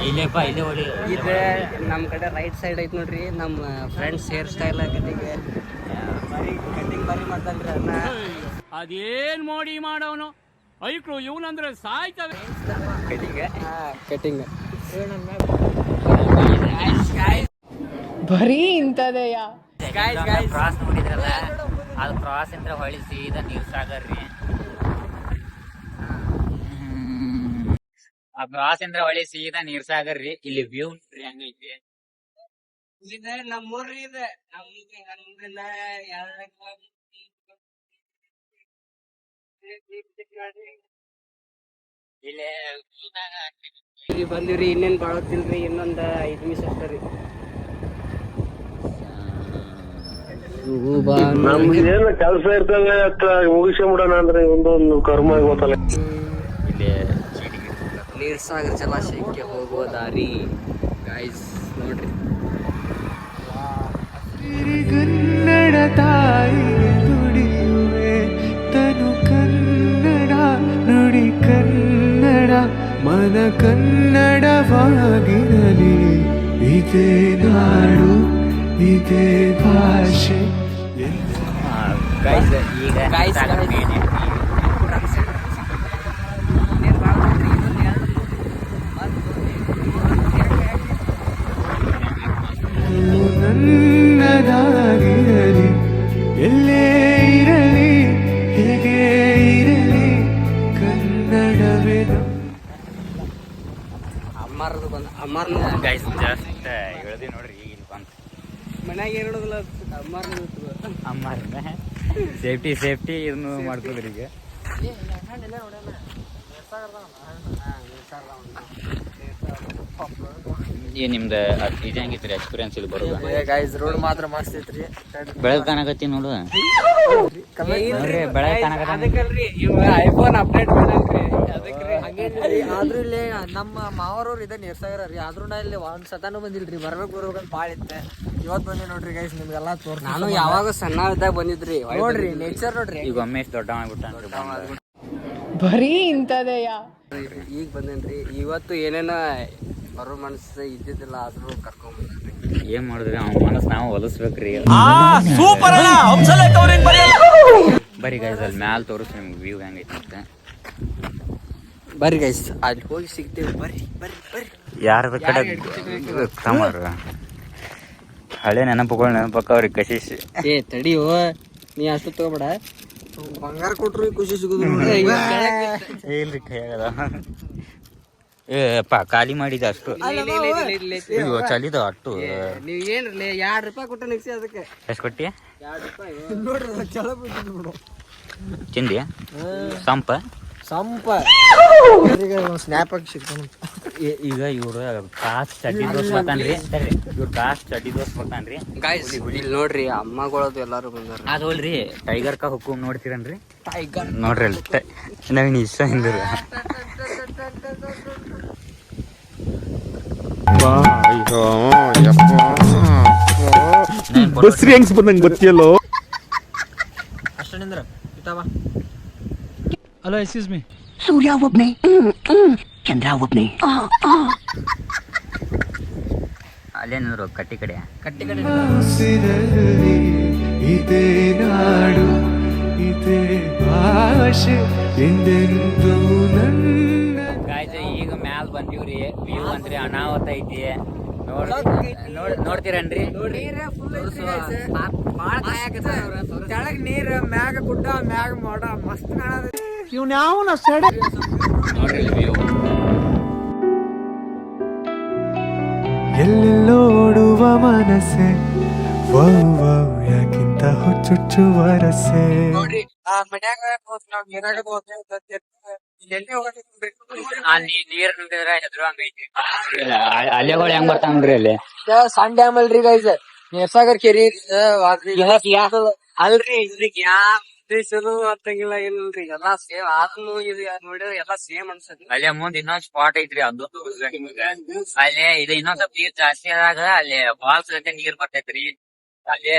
S2: ಇಲ್ಲೇಪ್ಪ ಇಲ್ಲೇ ಹೊಡಿ.
S1: ಇದು ನಮ್ಮ ಕಡೆ ರೈಟ್ ಸೈಡ್ ಐತಿ ನೋಡ್ರಿ. ನಮ್ಮ ಫ್ರೆಂಡ್ಸ್ ಹೇರ್ ಸ್ಟೈಲ್ ಕಟಿಂಗ್ ಬರಿ ಮಾಡ್ತಾನ್ರಿ. ಅನ್ನ
S8: ಅದೇನ್ ಮೋಡಿ ಮಾಡೋನು ಐಕ್ಳು ಇವನಂದ್ರೆ ಸಾಯ್ತವೆ.
S1: ಕಟಿಂಗ್
S9: ಬರೀ ಇಂಥದೆಯ.
S2: ಕ್ರಾಸ್ ನೋಡಿದ್ರಲ್ಲ, ಅದು ಕ್ರಾಸ್ ಅಂತ ಹೊಳಿ ಸೀದಾ ನೀರ್ ಸಾಗರ್ ರೀ. ಆ ಕ್ರಾಸ್ ಅಂದ್ರೆ ಹೊಳಿ ಸೀದಾ ನೀರ್ ಸಾಗರ್ ರೀ. ಇಲ್ಲಿ ವ್ಯೂ ನೋಡ್ರಿ ಹಂಗೈತಿ.
S1: ಇದು ನಮ್ಮೂರ್ರಿ. ಇದು ಇಲ್ಲಿ ಬಂದಿವ್ರಿ. ಇನ್ನೇನ್ ಬಾಳತ್ತಿಲ್ರಿ, ಇನ್ನೊಂದ್ 5 ನಿಮಿಷ ಅಷ್ಟೇ ರೀ.
S5: ನಮ್ಗೇನು ಕೆಲಸ ಇರ್ತವೆ ಮುಗಿಸ್ಕೊಂಬಿಡೋಣ ಅಂದ್ರೆ ಒಂದೊಂದು ಕರ್ಮ ಗೊತ್ತಲ್ಲ.
S2: ಇಲ್ಲಿ
S1: ನೀರ್ ಸಾಗರ ಜಲಾಶಯಕ್ಕೆ ಹೋಗುವ ದಾರಿ ಗೈಸ್ ನೋಡ್ರಿ.
S3: ಕನ್ನಡ ತಾಯಿಗೆ ದುಡಿಯುವೆ ತನು ಕನ್ನಡ ನುಡಿ ಕನ್ನಡ ಮನ ಕನ್ನಡವಾಗಿರಲಿ. ಇದೇ ನಾಡು ಇದೇ ಭಾಷೆ.
S2: ಗೈಸ್ ಈಗ
S3: ನನ್ನದಾಗಿರಲಿ. ಎಲ್ಲೇ ಇರಲಿ ಹೇಗೆ ಇರಲಿ ಕನ್ನಡವೇ
S1: ಅಮ್ಮಾರದು ಬಂದ. ಅಮ್ಮಾರ್ನ
S2: ಗೈಸ್ ಜಸ್ಟ್ ಹೇಳ್ದಿ ನೋಡ್ರಿ, ಈಗ ಇಲ್ಲಿ ಬಂತು.
S1: ಮನ್ಯಾಗ ಹೇಳೋದಿಲ್ಲ ಅಮ್ಮಾರ್ನ
S2: ಅಮ್ಮಾರ ಸೇಫ್ಟಿ ಇದನ್ನು ಮಾಡ್ಕೋದ್ರಿ. ಈಗ ಏನ್ ನಿಮ್ದು ಇದು ಹೆಂಗಿತ್ರಿ ಎಕ್ಸ್ಪೀರಿಯನ್ಸ್ ಇಲ್ಲಿ ಬರೋದು?
S4: ಗೈಸ್ ರೋಡ್ ಮಾತ್ರ ಮಸ್ತ್ ಐತ್ರಿ.
S2: ಬೆಳಗ್ಗೆ ಕಾಣಕತ್ತಿ ನೋಡು. ನೋಡ್ರಿ ಬೆಳಗ್ಗೆ ಕಾಣಕತ್ತ.
S1: ಅದಕ್ಕಲ್ರಿ ಇವ ಐಫೋನ್ ಅಪ್ಡೇಟ್ ಮಾಡಲ್ರಿ, ಅದಕ್ರಿ.
S4: ಆದ್ರೂ ಇಲ್ಲಿ ನಮ್ಮ ಮಾವರವ್ರು ಇದೆ ನೀರ್ಸಾಗರ ರೀ. ಆದ್ರೂ ನಾ ಇಲ್ಲಿ ಒಂದ್ ಸತಾನು ಬಂದಿಲ್ರಿ. ಬರ್ಬೇಕಂತ ಭಾಳ ಇತ್ತೆ. ಇವತ್ತು ಬಂದಿ ನೋಡ್ರಿ ಗೈಸ್, ನಿಮ್ಗೆಲ್ಲ ತೋರ್.
S1: ನಾನು ಯಾವಾಗ ಸಣ್ಣ ಇದ್ದಾಗ ಬಂದಿದ್ರಿ.
S4: ನೋಡ್ರಿ ನೇಚರ್ ನೋಡ್ರಿ.
S2: ಈಗ ಒಮ್ಮೆ ಎಷ್ಟು ದೊಡ್ಡ ಮಾಡ್ಬಿಟ್ಟಾನ್ರಿ.
S9: ಬರೀ ಇಂಥದೆಯ.
S1: ಈಗ ಬಂದೇನ್ರಿ. ಇವತ್ತು ಏನೇನ ಬರೋ ಮನಸ್ಸು ಇದ್ದಿದ್ದಿಲ್ಲ, ಆದ್ರೂ ಕರ್ಕೊಂಡ್ಬಂದ್ರಿ.
S2: ಏನ್ ಮಾಡಿದ್ರಿ ಅವ್ನ ಮನಸ್ಸು ನಾವು ಹೊಲಿಸ್ಬೇಕ್ರಿ. ಬರೀ ಗೈಸ್ ಅಲ್ಲಿ ಮ್ಯಾಲ ತೋರಿಸ್ ನಿಮ್ಗೆ ವ್ಯೂ ಹೆಂಗೈತಿ ಅಂತ.
S1: ಬರ್ರಿ ಗೈಸ್ ಅಲ್ಲಿ ಹೋಗಿ ಸಿಗ್ತೇವೆ. ಬರ್ರಿ ಬರ್ರಿ ಬರ್ರಿ.
S2: ಯಾರ ಕಡೆ ತಮ್ಮರು ಹಳೆ ನೆನಪುಗಳು ಕಶಿಶ್.
S1: ಏ ತಡಿಯೋ, ನೀ ಅಷ್ಟು ತಗೋಬೇಡ.
S4: ಬಂಗಾರ ಕೊಟ್ರು ಖುಷಿ ಸಿಗುದು.
S2: ಇಲ್ರಿ ಕೈಯಾಗದ. ಏಪ್ಪ ಖಾಲಿ ಮಾಡಿದ ಅಷ್ಟು ಚಲಿದ ಅಟ್ಟು.
S1: ನೀವ್ ಏನ್ರಿ ₹2 ಕೊಟ್ಟ ನಿಗ್ಸಿ ಅದಕ್ಕೆ.
S2: ಎಷ್ಟು ಕೊಟ್ಟಿ?
S1: ₹2.
S4: ನೋಡ್ರಿ ಚಲೋ ಬಿಟ್ಟು ನೋಡು.
S2: ತಿಂದಿ ಸಂಪ
S4: ಸ್ನ್ಯಾಪ್ ಆಗಿ ಸಿಗ್ತಾನ.
S2: ಈಗ ಇವ್ರು ಕಾಸ್ಟ್ ಚಡ್ಡಿ ದೋಸ್ ಬರ್ತಾನ್ರಿ ಇವ್ರು ಕಾಸ್ಟ್ ಚಡ್ಡಿ ದೋಸ್ ಬರ್ತಾನ್ರಿ
S1: ಗಾಯ್ಸ್ ಇಲ್ಲಿ ನೋಡ್ರಿ ಅಮ್ಮಗಳದು ಎಲ್ಲಾರು ಬಂದಾರ
S2: ಅದಲ್ರಿ ಟೈಗರ್ ಕಾ ಹುಕುಮ್ ನೋಡ್ತೀರನ್ರಿ
S1: ಟೈಗರ್
S2: ನೋಡ್ರಿ ಅಲ್ಲಿ ನವೀನ್ ಇಷ್ಟ ಹಿಂದ್ರ
S3: ಬಸ್ರಿ ಹೆಂಗ್ಸ್ ಬಂದಂಗೆ ಗೊತ್ತಿಯಲ್ಲೋ.
S4: ಅಷ್ಟ ನಿಂದ್ರ ಇತಾವ
S6: ಹಲೋ ಎಕ್ಸ್ಕ್ಯೂಸ್ ಮೀ.
S5: ಸೂರ್ಯ ಒಬ್ನೇ ಚಂದ್ರ ಒಬ್ನೇ.
S2: ಅಲ್ಲೇನಿದ್ರು ಕಟ್ಟಿ ಕಡೆ
S3: ಉಸಿರಲ್ಲಿ ಇದೇ ನಾಡು ಇದೇ ಭಾಷೆ ಎಂದೆಂದು ನನ್ನ
S2: ಗಾಯ್ಸ್ ಈಗ ಮ್ಯಾಲ್ ಬಂದೀವ್ರಿ ವ್ಯೂ ಅಂತ್ರಿ ಅನಾವತ್ ಐತಿ ನೋಡ್ತೀರನ್ರಿ
S4: ಕೆಳಗ್ ನೀರ್ ಮ್ಯಾಗ ಗುಡ್ಡ ಮ್ಯಾಗ ಮಾಡ ಮಸ್ತ್ ಕಾಣದ.
S2: ನೋಡ್ರಿ ವ್ಯೂ
S3: ಎಲ್ಲೆಲ್ಲೋಡುವ ಮನಸ್ಸೆ ವೌ ವೌ ಯಾಕಿಂತ ಹುಚ್ಚುಚ್ಚುವ ರಸೆ.
S4: ನೋಡ್ರಿ ಆ ಮನ್ಯಾಗ ನಾವ್ ನೀರಾಗ
S2: ನೀರ್ ನಿಂತಿದ್ರ ಹೆದ್ರು ಹಂಗೈತಿ ಅಲೆಗಳು ಹೆಂಗ್ ಬರ್ತಾವ್ರಿ ಅಲ್ಲಿ
S4: ಸಣ್ಣ ಡ್ಯಾಮ್ ಅಲ್ರಿ ಗೈಸ್ ನೀರ್ಸಾಗರ್ ಕೆರಿ
S1: ಅಲ್ರಿ ಇದ್ರಿಗೆ ಯಾವ ಅಂತಂಗಿಲ್ಲ ಏನಿಲ್ರಿ ಎಲ್ಲಾ ಸೇಮ್ ಅದನ್ನು ಇದು ನೋಡಿದ್ರೆ ಎಲ್ಲಾ ಸೇಮ್ ಅನ್ಸತ್ತಿ.
S2: ಅಲ್ಲೇ ಮುಂದ್ ಇನ್ನೊಂದ್ ಸ್ಪಾಟ್ ಐತ್ರಿ ಅದು ಅಲ್ಲೇ ಇದು ಇನ್ನೊಂದ್ ಸ್ವಲ್ಪ ನೀರ್ ಜಾಸ್ತಿ ಆದಾಗ ಅಲ್ಲಿ ಫಾಲ್ಸ್ ಜೊತೆ ನೀರ್ ಬರ್ತೈತ್ರಿ ಅಲ್ಲಿ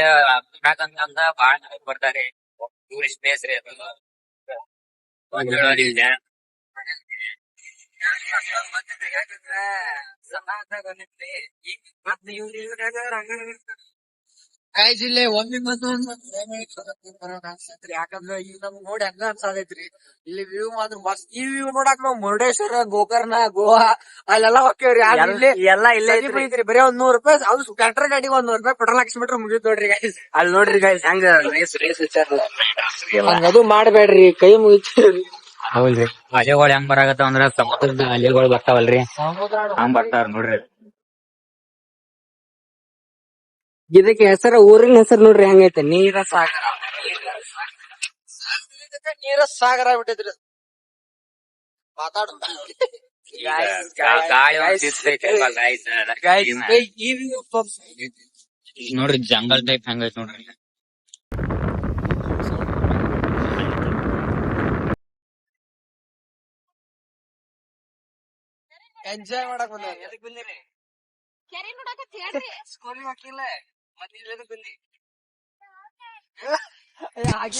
S2: ಕುಡ್ಯಾಕಂತ ಬಾಳ ಜನ ಬರ್ತಾರೆ ಟೂರಿಸ್ಟ್ ಪ್ಲೇಸ್ ರೀ ಅದು
S4: ಗೈಸ್ ಇಲ್ಲಿ ಒಮ್ಮೆ ಯಾಕಂದ್ರ ಈಗ ನಮ್ಗ್ ನೋಡಿ ಹಂಗ ಅನ್ಸಾದೈತ್ರಿ ಇಲ್ಲಿ ವ್ಯೂ ಮಾತ್ರ ಮಸ್ತ್. ಈ ವ್ಯೂ ನೋಡಾಕ ನಾವ್ ಮುರುಡೇಶ್ವರ ಗೋಕರ್ಣ ಗೋವಾ ಅಲ್ಲೆಲ್ಲ ಹೋಗ್ತೇವ್ರಿ.
S1: ಎಲ್ಲಾ ಇಲ್ಲೇ
S4: ಐತ್ರಿ ಬರೀ ಒಂದ್ ₹100 ಅದು ಟ್ರ್ಯಾಕ್ಟರ್ ಗಾಡಿಗೆ ₹100 ಪೆಟ್ರೋಲ್ ಹಾಕ್ಸ್ಬಿಟ್ರೆ ಮುಗಿತ್ ನೋಡ್ರಿ ಗೈಸ್.
S1: ಅಲ್ಲಿ ನೋಡ್ರಿ ಗಾಯ್ಸ್ ಹೆಂಗ ರೇಸ್
S4: ಅದು ಮಾಡ್ಬೇಡ್ರಿ ಕೈ ಮುಗಿತೀವ್ರಿ.
S2: ಹೌದ್ರಿ ಅಲೆಗಳು ಹೆಂಗ್ ಬರಾಕತ್ತಾವ ಅಂದ್ರ ಸಮುದ್ರದ ಅಲೆಗಳು ಬರ್ತಾವಲ್ರಿ ಹಂಗ್ ಬರ್ತಾವ ನೋಡ್ರಿ.
S1: ಇದಕ್ಕೆ ಹೆಸರು ಊರಿನ ಹೆಸರು ನೋಡ್ರಿ ಹೆಂಗೈತೆ ನೀರ ಸಾಗರ.
S4: ನೀರ ಸಾಗರ ಆಗ್ಬಿಟ್ಟೈತ್ರಿ ಮಾತಾಡ.
S2: ನೋಡ್ರಿ ಜಂಗಲ್ ಟೈಪ್ ಹೆಂಗೈತ್ ನೋಡ್ರಿ.
S4: ಎಂಜಾಯ್ ಮಾಡಕ್ ಬಂದ.
S1: ಎದಕ್ ಬಂದಿರಿ?
S9: ಕೆರೆ ನೋಡಕತ್ತಿ ಹೇಳ್ರಿ.
S1: ಸ್ಕೂಲಿಗೆ ಹಾಕಿಲ್ಲ ಮತ್ತೆ ಎದಕ್ ಬಂದಿ?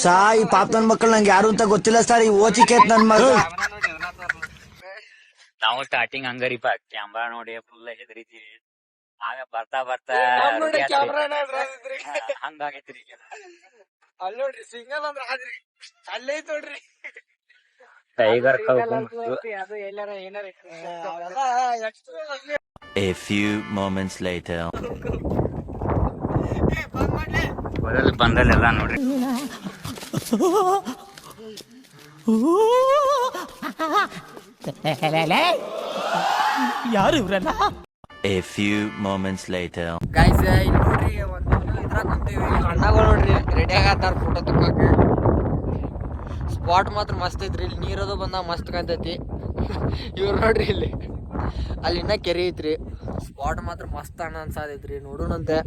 S7: ಸಾಯಿ ಪಾಪ ನನ್ ಮಕ್ಕಳು ನಂಗೆ ಯಾರು ಅಂತ ಗೊತ್ತಿಲ್ಲ ಸರ್. ಈ ಓಚಿಕೇತ್ ನನ್ ಮಗ.
S2: ನಾವು ಸ್ಟಾರ್ಟಿಂಗ್ ಹಂಗರಿಪ ಕ್ಯಾಮ್ರಾ ನೋಡಿ ಫುಲ್ ಹೆದರಿತೀವಿ ಆಗ ಬರ್ತಾ ಬರ್ತಾ ಹಂಗಾಗೈತ್ರಿ.
S4: ಅಲ್ಲಿ ನೋಡ್ರಿ ಸಿಂಗಲ್ ಅಂದ್ರ ಆದ್ರಿ ಅಲ್ಲೇ ಐತ್ ನೋಡ್ರಿ
S2: ಟೈಗರ್
S1: ಅದು ಎಲ್ಲಾರ ಏನಾರ
S10: A few moments later.
S2: ಬಂದ್ರಲ್ಲಿ ಎಲ್ಲ ನೋಡ್ರಿ.
S6: ಯಾರು ಇವ್ರಲ್ಲ?
S10: A few moments later.
S4: Guys ಇಲ್ಲಿ ನೋಡ್ರಿ ಒಂದು ಇದ್ರಾಗ ಕುಂತೀವಿ. ಅಣ್ಣಗಳು ನೋಡ್ರಿ ರೆಡಿ ಆಗತ್ತಾರ ಫೋಟೋ ತಗೋಕೆ. ಸ್ಪಾಟ್ ಮಾತ್ರ ಮಸ್ತ್ ಐತ್ರಿ. ಇಲ್ಲಿ ನೀರದು ಬಂದಾಗ ಮಸ್ತ್ ಕಾಣ್ತೈತಿ. ಇವ್ರು ನೋಡ್ರಿ ಇಲ್ಲಿ ಅಲ್ಲಿ ಇನ್ನ ಕೆರೆ ಐತ್ರಿ. ಸ್ಪಾಟ್ ಮಾತ್ರ ಮಸ್ತ್ ಅಣ್ಣ ಅನ್ಸಾದೈತ್ರಿ. ನೋಡೋಣಂತೆ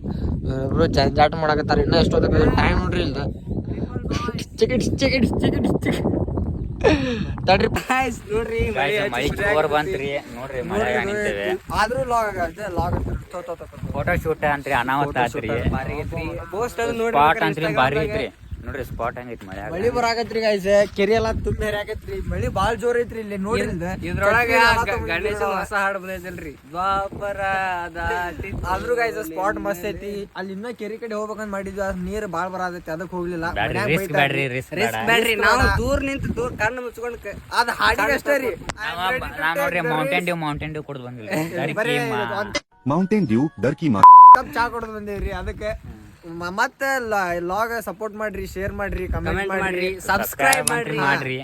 S4: ಇವ್ರು ಜಂಜಾಟ ಮಾಡಕತ್ತಾರ. ಇನ್ನ ಎಷ್ಟೊತ್ತ ಟೈಮ್ ನೋಡ್ರಿ ಇಲ್ದ ತಡ್ರಿ
S1: ನೋಡ್ರಿ
S2: ಮಳಿ ಜೋರ್ ಬಂತ್ರಿ ನೋಡ್ರಿ ಮಳೆ ನಿಂತೇವೆ
S4: ಆದ್ರೂ ಲಾಗ್
S2: ಫೋಟೋ ಶೂಟ್ ಅಂತ್ರಿ ಅನಾವತ್ ಆತ್ರಿ.
S1: ಪೋಸ್ಟ್ ಅದು ನೋಡಿ
S2: ಸ್ಪಾಟ್ ಅಂತ್ರಿ ಬಾರಿ ಐತ್ರಿ ನೋಡ್ರಿ. ಸ್ಪಾಟ್ ಹೆಂಗೈತಿ ಮಳೆ
S4: ಮಳಿ ಬರಾಕತ್ರಿ ಗೈಸ್. ಕೆರೆ ಎಲ್ಲಾ ತುಂಬಿ ಹರಿಯಾಕತ್ರಿ. ಮಳಿ ಬಾಳ್ ಜೋರ್ ಐತ್ರಿ ಇಲ್ಲಿ ನೋಡ್ರಿ.
S1: ಇದ್ರೊಳಗ ಗಣೇಶನ ಹೊಸ ಹಾಡು ಬಂದೈತಲ್ರಿ ದ್ವಾಪರ
S4: ಆದ್ರೂ ಗೈಸ್ ಸ್ಪಾಟ್ ಮಸ್ತ್ ಐತಿ. ಅಲ್ಲಿ ಇನ್ನ ಕೆರೆ ಕಡೆ ಹೋಗ್ಬೇಕಂತ ಮಾಡಿದ್ವಿ. ನೀರ್ ಬಾಳ್ ಬರಾದೈತಿ ಅದಕ್ ಹೋಗ್ಲಿಲ್ಲ.
S2: ರಿಸ್ಕ್ ಬ್ಯಾಡ್ರಿ ರಿಸ್ಕ್
S1: ಬ್ಯಾಡ್ರಿ ನಾವು ದೂರ ನಿಂತು ಕಣ್ಣು ಮುಚ್ಕೊಂಡ್
S4: ಅದ್ ಹಾಡಿಗೆ ಅಷ್ಟೇ ರೀ.
S2: ನಾವ್ ನೋಡ್ರಿ ಮೌಂಟೇನ್ ಡ್ಯೂ ಕುಡ್ದು ಬಂದಿಲ್ಲ.
S3: ಮೌಂಟೇನ್ ಡ್ಯೂ ಡರ್ಕಿ
S4: ಕಪ್ ಚಾ ಕೊಡೋದ್ ಬಂದೇವ್ರಿ. ಅದಕ್ಕೆ ಮತ್ತೆ ಲಾಗ್ ಸಪೋರ್ಟ್ ಮಾಡ್ರಿ, ಶೇರ್ ಮಾಡ್ರಿ, ಕಮೆಂಟ್ ಮಾಡ್ರಿ,
S1: ಸಬ್ಸ್ಕ್ರೈಬ್ ಮಾಡ್ರಿ.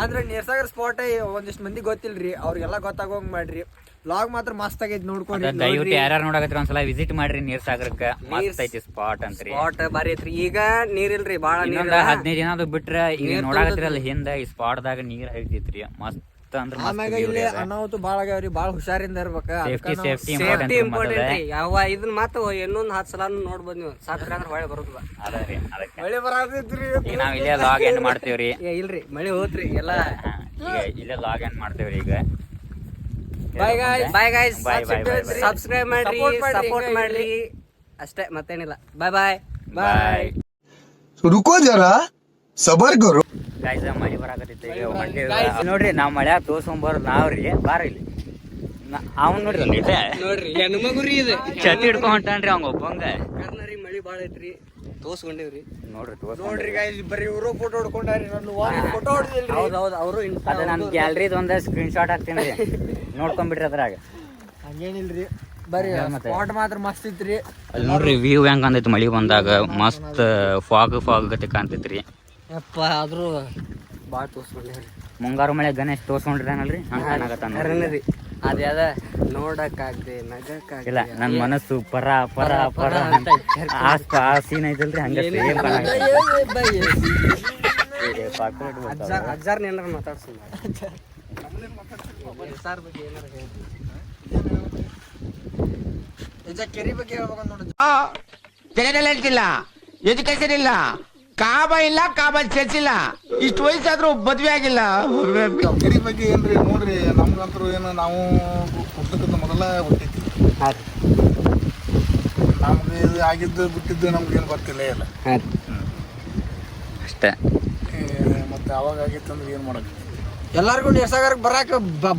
S4: ಅಂದ್ರೆ ನೀರ್ಸಾಗರ್ ಸ್ಪಾಟ್ ಒಂದಿಷ್ಟ್ ಮಂದಿ ಗೊತ್ತಿಲ್ರಿ, ಅವ್ರಿಗೆಲ್ಲ ಗೊತ್ತಾಗೋಂಗ್ ಮಾಡ್ರಿ. ಲಾಗ್ ಮಾತ್ರ ಮಸ್ತ್ ಆಗೈತಿ ನೋಡ್ಕೊಂಡ್ರಿ.
S2: ದಯವಿಟ್ಟು ಯಾರು ನೋಡಕತ್ರಿ ಒಂದ್ಸಲ ವಿಸಿಟ್ ಮಾಡ್ರಿ ನೀರ್ಸಾಗರಕ್ಕ. ಮಸ್ತ್ ಐತಿ ಸ್ಪಾಟ್ ಅಂತ್ರಿ.
S1: ಸ್ಪಾಟ್ ಬಾರಿ ಐತ್ರಿ. ಈಗ ನೀರಿಲ್ರಿ ಬಾಳ ನೀರ್
S2: 15 ದಿನ ಅದು ಬಿಟ್ರ ಈಗ ನೋಡಕತ್ರಿ ಅಲ್ಲಿ ಹಿಂದ ಈ ಸ್ಪಾಟ್ ದಾಗ ನೀರ್ ಹರಿತೈತ್ರಿ. ಮಸ್ತ್ ಮಸ್ತ್ ಅಂದ್ರೆ
S4: ಆಮ್ಯಾಗ ಇಲ್ಲಿ ಅನಾಹುತ ಬಾಳ ಆಗ್ಯಾವ್ರಿ, ಬಾಳ ಹುಷಾರಿಂದ ಇರ್ಬೇಕ.
S2: ಸೇಫ್ಟಿ
S1: ಯಾವ ಇದನ್ನ ಮಾತು ಇನ್ನೊಂದ್ 10 ಸಲ ನೋಡ್ಬೋದು ನೀವು. ಸಾತ್ರ ಅಂದ್ರೆ ಹೊಳೆ ಬರುದಿಲ್ಲ.
S2: ಅದರಿ ಅದಕ್ಕೆ
S4: ಮಳೆ ಬರಾತೈತ್ರಿ.
S2: ಈಗ ನಾವ್ ಇಲ್ಲೇ ಲಾಗ್ ಎಂಡ್ ಮಾಡ್ತೇವ್ರಿ.
S1: ಇಲ್ರಿ ಮಳೆ ಹೋತ್ರಿ ಎಲ್ಲ.
S2: ಈಗ ಇಲ್ಲೇ ಲಾಗ್ ಎಂಡ್ ಮಾಡ್ತೇವ್ರಿ ಈಗ.
S1: Bye guys,
S2: Bye, bye, bye, bye.
S1: Subscribe ಮಾಡ್ರಿ, ಸಪೋರ್ಟ್ ಮಾಡ್ರಿ ಅಷ್ಟೇ, ಮತ್ತೇನಿಲ್ಲ. ಬಾಯ್.
S3: रुको जरा सबर करो.
S2: ಗಾಯ್ಸ್ ಮಳಿ ಬರಾಕತ್ತೈತಿ ಈಗ ಹೊಂಟೇವಿ ನೋಡ್ರಿ. ನಾವ್ ಮಳ್ಯಾಗ ತೋರ್ಸ್ಕೊಂಬರ್ ನಾವ್ರಿ ಬಾರ ಇಲ್ಲಿ ಅವ್ನ್ ನೋಡ್ರಿ ಅಲ್ಲಿ
S1: ನೋಡ್ರಿ ಹೆಣ್ಮಗುರಿ ಇದು
S2: ಛತ್ತಿ ಹಿಡ್ಕೊಂಡ್ ಹೊಂಟಾನ್ರಿ ಅವಂಗ ಒಬ್ಬಂಗ.
S1: ಕರ್ನಾರಿ ಮಳಿ ಬಾಳ ಐತ್ರಿ, ತೋರ್ಸ್ಕೊಂಡೇವ್ರಿ.
S4: ನೋಡ್ರಿ ಗಾಯ್ಸ್, ಬರೀ ಇವರು ಫೋಟೋ ಹೊಡ್ಕೊಂಡಾರಿ. ನಾನು ಫೋಟೋ ಹೊಡ್ದಿಲ್ರಿ.
S1: ಹೌದು ಅವರು
S2: ಅದ ನನ್ ಗ್ಯಾಲರಿದ ಒಂದ್ ಸ್ಕ್ರೀನ್ ಶಾಟ್ ಹಾಕ್ತೀನಿ, ನೋಡ್ಕೊಂಡ್ಬಿಟ್ರಿ ಅದ್ರಾಗ.
S4: ಹಂಗೇನಿಲ್ರಿ, ಬರೀ ಸ್ಪಾಟ್ ಮಾತ್ರ ಮಸ್ತ್ ಐತ್ರಿ.
S2: ಅಲ್ಲಿ ನೋಡ್ರಿ ವ್ಯೂ ಹೆಂಗ್ ಅಂದೈತಿ ಮಳಿ ಬಂದಾಗ. ಮಸ್ತ್ ಫಾಗ್ ಗತಿ ಕಾಣ್ತೈತ್ರಿ.
S1: ಯಪ್ಪ ಆದ್ರೂ ಬಾಳ ತೋರ್ಸ್ಕೊಂಡೇವ್ರಿ.
S2: ಮುಂಗಾರು ಮಳೆ ಗಣೇಶ್ ತೋರ್ಸ್ಕೊಂಡಿರ್ತಾನಲ್ರಿ ಹಂಗ
S1: ಕರ್ನಾರಿ ಅದ್ಯಾದ ನೋಡಕ್ಕಾಗ್ದೆ ನಗಕ್ಕಾಗ್ದೆ.
S2: ಇಲ್ಲ ನನ್ ಮನಸ್ಸು ಪರ ಪರ ಪರ ಆ ಸೀನ್ ಐತಲ್ರಿ ಹಂಗ ಸೇಮ್
S1: ಅಜ್ಜಾರ್ ಏನಾರ ಮಾತಾಡ್ಸ
S4: ಕೆರಿ ಬಗ್ಗೆ ಹೇಳ್ಬೇಕಂತ ನೋಡ್ರಿ.
S5: ತೆರೆನೆಲ್ಲ ಹೇಳ್ತಿಲ್ಲ, ಎಜುಕೇಶನ್ ಇಲ್ಲ, ಕಾಬ ಇಲ್ಲ, ಕಾಬ ಚರ್ಚಿಲ್ಲ, ಇಷ್ಟು ವಯಸ್ಸಾದ್ರೂ ಮದ್ವೆ ಆಗಿಲ್ಲ.
S3: ಕೆರಿ ಬಗ್ಗೆ ಏನ್ರಿ ನೋಡ್ರಿ, ನಮ್ಗಂತರೂ ಏನು ನಾವು ಹುಟ್ಟಕ್ಕಿಂತ ಮೊದಲ ಹುಟ್ಟೈತಿ. ನಮ್ಗೆ ಇದು ಆಗಿದ್ದು ಬಿಟ್ಟಿದ್ದು ನಮ್ಗೆ ಏನು ಗೊತ್ತಿಲ್ಲ ಇಲ್ಲ
S2: ಅಷ್ಟೇ.
S3: ಮತ್ತೆ ಅವಾಗ ಆಗಿತ್ತಂದ್ರೆ ಏನು ಮಾಡೋದು.
S4: ಎಲ್ಲಾರ್ಗು ನೀರ್ಸಾಗರಕ್ಕೆ ಬರಾಕ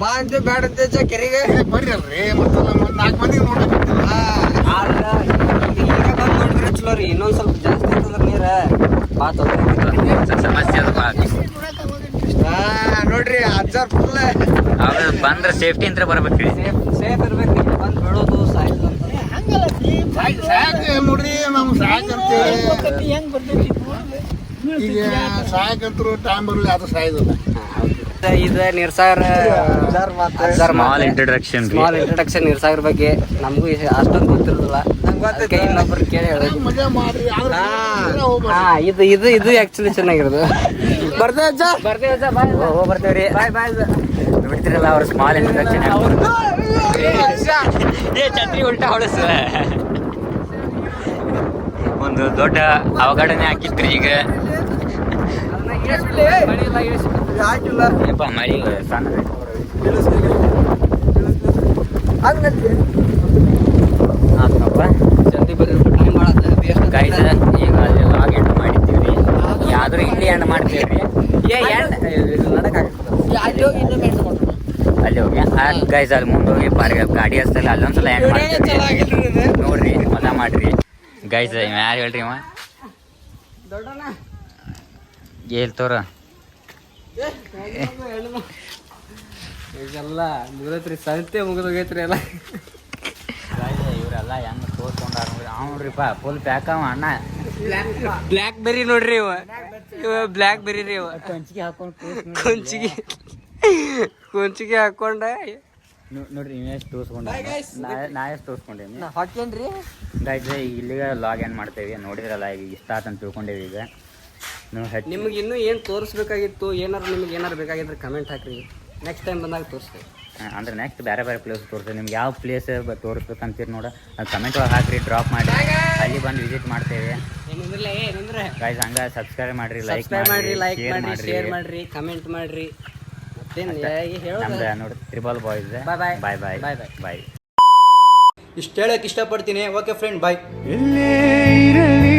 S4: ಬಾ ಅಂತ ಬ್ಯಾಡ ಅಂತ ಕೆರಿಗೆ
S3: ಬರ್ರಿ ಅಲ್ರಿ, ಮತ್ತೆ 4 ಮಂದಿ ನೋಡ್ರಿ.
S1: ಈಗ ಬಂದ್ ನೋಡಿದ್ರೆ ಚಲೋ ರೀ. ಇನ್ನೊಂದ್ ಸ್ವಲ್ಪ ಜಾಸ್ತಿ ಇರ್ತದ್ರ ನೀರ ಬಾತ್
S2: ಸಮಸ್ಯೆ ಅದು
S4: ನೋಡ್ರಿ ಅಜ್ಜಾರ್ ಫುಲ್
S2: ಅವ್ರು ಬಂದ್ರೆ ಸೇಫ್ಟಿ ಅಂತ ಬರ್ಬೇಕ್ರಿ.
S1: ಸೇಫ್ ಇರ್ಬೇಕ್ರಿ. ಬಂದ್ ಬಿಡೋದು ಸಾಯ್ತು ಅಂತ
S3: ಸಾಯಕ ನೋಡ್ರಿ, ನಾವು ಸಾಯಕಂತೇಳಿ ಈಗ ಸಾಯಕಂತರು ಟೈಮ್ ಬರಲಿ, ಅದು ಸಾಯೋದಿಲ್ಲ.
S1: ಇದು ನೀರ್ಸಾಗರ
S2: ಸ್ಮಾಲ್ ಇಂಟ್ರಡಕ್ಷನ್
S1: ನೀರ್ಸಾಗರ ಬಗ್ಗೆ ನಮಗೂ ಅಷ್ಟೊಂದು ಗೊತ್ತಿರೋದಿಲ್ಲ. ಅದಕ್ಕೆ ಇನ್ನೊಬ್ರು ಕೇಳಿ ಹೇಳೋದು.
S3: ಮಜಾ ಮಾಡ್ರಿ.
S1: ಇದು ಆಕ್ಚುಲಿ ಚೆನ್ನಾಗಿರೋದು.
S4: ಬರ್ದೇ ಅಜ್ಜ,
S2: ಬರ್ತೇವ್ರಿ.
S1: ಬಾಯ್
S2: ನೋಡ್ತಿರಲ್ಲ ಅವ್ರ ಸ್ಮಾಲ್ ಇಂಟ್ರಡಕ್ಷನ್ ಛತ್ರಿ ಉಲ್ಟಾ ಹೊಳಸ ಒಂದು ದೊಡ್ಡ ಅವಘಡನೆ ಹಾಕಿತ್ರಿ. ಈಗ
S4: ಯಾಕಿಲ್ಲ
S2: ಯಪ್ಪ ಮಳಿ ಸಣ್ಣ ಆತ್ಮಪ್ಪ
S1: ಜಲ್ದಿ ಬರ್ರಿ, ಟೈಮ್ ಮಾಡತ್ತೆ.
S2: ಗೈಸ್ ಈಗ ಅಲ್ಲಿ ಲಾಗ್ ಎಂಡ್ ಮಾಡಿದ್ದೀವ್ರಿ. ಯಾವ್ದಾರು ಇಲ್ಲಿ ಎಂಡ್ ಮಾಡ್ತೀವ್ರಿ. ಅಲ್ಲಿ ಹೋಗಿ ಗೈಸ್ ಅಲ್ಲಿ ಮುಂದೆ ಹೋಗಿ ಗಾಡಿ ಹಸ್ತಲ್ಲ ಅಲ್ಲೊಂದ್ಸಲ ಎಂಡ್ ಮಾಡ್ತೀವಿ ನೋಡ್ರಿ, ಮಜಾ ಮಾಡ್ರಿ ಗೈಸ್. ಯಾರು ಹೇಳ್ರಿ ಅವ ಹೇಳ್ತವ್ರ
S1: ಈಗೆಲ್ಲ ಮುಗಿದೈತ್ರಿ, ಸಂತೆ ಮುಗಿದೋಗೈತ್ರಿ ಎಲ್ಲ.
S2: ಇವರೆಲ್ಲ ಹೆಂಗ್ ತೋರ್ಸ್ಕೊಂಡಾರ ನೋಡ್ರಿ. ಅವ್ರಿಪ್ಪ ಫುಲ್ ಪ್ಯಾಕ್ ಅವ ಅಣ್ಣ.
S1: ಬ್ಲ್ಯಾಕ್ ಬೆರಿ ನೋಡ್ರಿ ಇವ ಬ್ಲ್ಯಾಕ್ ಬೆರಿ ರೀ ಇವ.
S2: ಕಂಚಿಗೆ ಹಾಕೊಂಡು
S1: ಕುಂಚಿಗೆ ಹಾಕೊಂಡ
S2: ನೋಡ್ರಿ ಎಷ್ಟು ತೋರ್ಸ್ಕೊಂಡ. ನಾ ಎಷ್ಟು ತೋರ್ಸ್ಕೊಂಡೇನಿ
S4: ಹಾಕೇನ್ರಿ
S2: ಗೈಸ್. ಇಲ್ಲಿಗೆ ಲಾಗ್ ಏನ್ ಮಾಡ್ತೇವಿ ನೋಡಿದ್ರಲ್ಲ. ಈಗ ಇಷ್ಟ ಆತಂತ ತಿಳ್ಕೊಂಡೇವಿ. ಈಗ
S1: ನಿಮ್ಗೆ ಇನ್ನೂ ಏನು ತೋರಿಸ್ಬೇಕಾಗಿತ್ತು, ನಿಮ್ಗೆ ಏನಾರು ಬೇಕಾಗಿದ್ರೆ ಕಮೆಂಟ್ ಹಾಕ್ರಿ. ನೆಕ್ಸ್ಟ್ ಟೈಮ್ ಬಂದಾಗ ತೋರಿಸ್ತೇವೆ.
S2: ಅಂದ್ರೆ ನೆಕ್ಸ್ಟ್ ಬೇರೆ ಪ್ಲೇಸ್ ತೋರಿಸ್ತೇವೆ. ನಿಮ್ಗೆ ಯಾವ ಪ್ಲೇಸ್ ತೋರಿಸ್ಬೇಕಂತೀರಿ ನೋಡ, ಅದು ಕಮೆಂಟ್ ಒಳಗೆ ಹಾಕ್ರಿ, ಡ್ರಾಪ್ ಮಾಡಿ, ಅಲ್ಲಿ ಬಂದು ವಿಸಿಟ್ ಮಾಡ್ತೇವೆ. ಗೈಸ್ ಹಂಗ ಸಬ್ಸ್ಕ್ರೈಬ್ ಮಾಡ್ರಿ, ಲೈಕ್ ಮಾಡಿ,
S1: ಶೇರ್ ಮಾಡ್ರಿ, ಕಮೆಂಟ್ ಮಾಡ್ರಿ.
S2: ನಮ್ದು ನೋಡಿ ತ್ರಿಬಲ್ ಬಾಯ್ಸ್. ಬಾಯ್.
S4: ಇಷ್ಟ ಹೇಳಕ್ ಇಷ್ಟಪಡ್ತೀನಿ. ಓಕೆ ಫ್ರೆಂಡ್, ಬಾಯ್.
S3: ಎಲ್ಲೇ ಇರಲಿ